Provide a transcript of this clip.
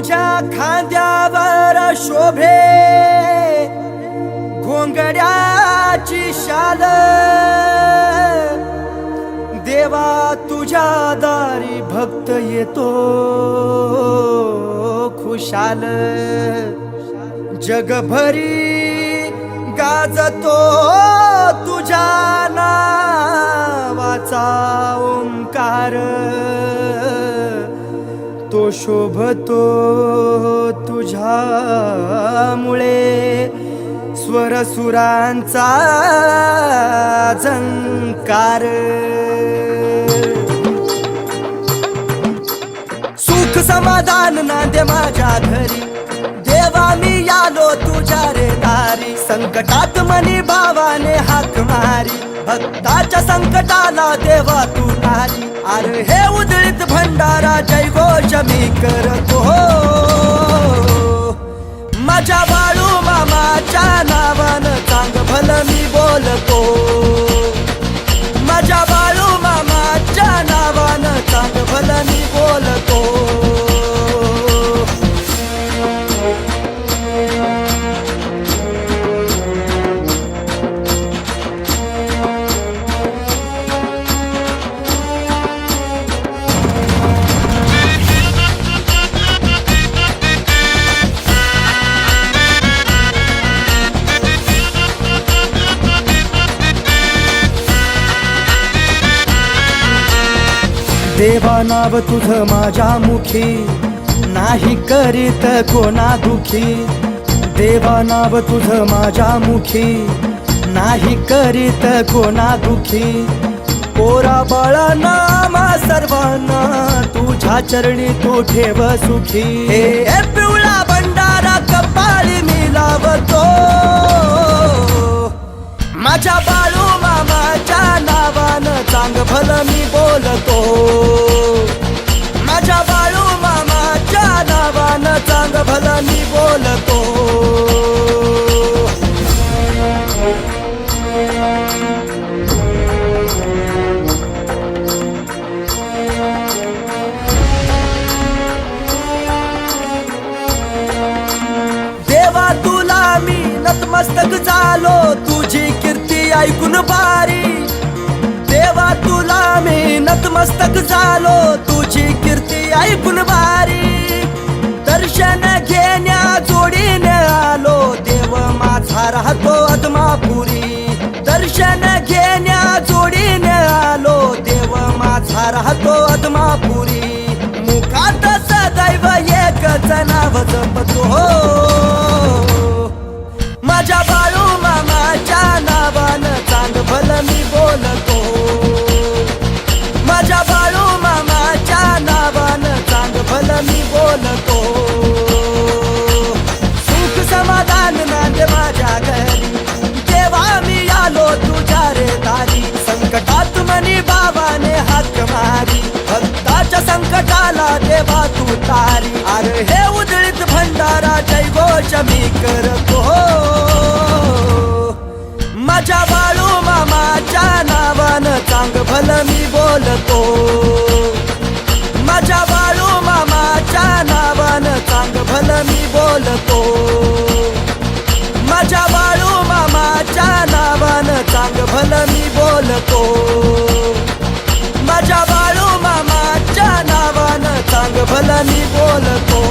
तुझ्या खांद्यावर शोभे घोंगड्याची शाल, देवा तुझ्या दारी भक्त येतो खुशाल। जगभरी गाजतो तुझ्या नावाचा ओंकार, तो शोभतो तुझ्यामुळे स्वरसुरांचा झंकार। सुख समाधान नांदे माझ्या घरी, देवा मी आलो तुझ्या रे दारी। संकटात मनी भावाने हाक मारी, भक्ताच्या संकटाला देवा तू तारी। अरे हे उदळीत भंडारा जय घोष मी करतो, माझ्या बाळू मामाच्या नावानं चांग भलं मी बोलतो। माझ्या बाळू मामाच्या नावानं चांग भलं मी बोलतो। देवा नाव तुझं माझ्या मुखी, नाही करीत कोणा दुखी। देवा नाव तुझं माझ्या मुखी, नाही करीत कोणा दुखी। पोरा बाळा नाम सर्वांना तुझ्या चरणी तू ठेव सुखी। हे पिवळा भंडारा कपाळी मी लावतो, माझ्या बाळू मामाच्या नावानं चांग भलं मी बोलतो। माझ्या बाळू मामाच्या नावानं चांग भलं मी बोलतो। देवा तुला मी नतमस्तक झालो, तुझी कीर्ती ऐकून भारी। देवा तुला मी नतमस्तक झालो, तुझी कीर्ती ऐकून भारी। दर्शन घेण्या जोडीने आलो, देव माझा राहतो अदमापुरी। दर्शन घेण्या जोडीने आलो, देव माझा राहतो अदमापुरी। मुखात सदैव एकच नाव जपतो, माझ्या बाळू मामाच्या नावानं चांग भलं मी बोलतो। माझ्या बाळू मामाच्या नावानं चांग भलं मी बोलतो। सुख समाधान नांदे माझ्या घरी, देवा मी आलो तुझ्या रे दारी। संकटात मनी बाबाने हाक मारी, भक्ताच्या संकटाला देवा तू तारी। अरे हे उदळीत भंडारा जय घोष मी करतो, माझ्या बाळू मामाच्या नावानं चांग भलं मी बोलतो। माझ्या बाळू मामाच्या नावानं चांग भलं मी बोलतो। माझ्या बाळू मामाच्या नावानं चांग भलं मी बोलतो। माझ्या बाळू मामाच्या नावानं चांग भलं मी बोलतो।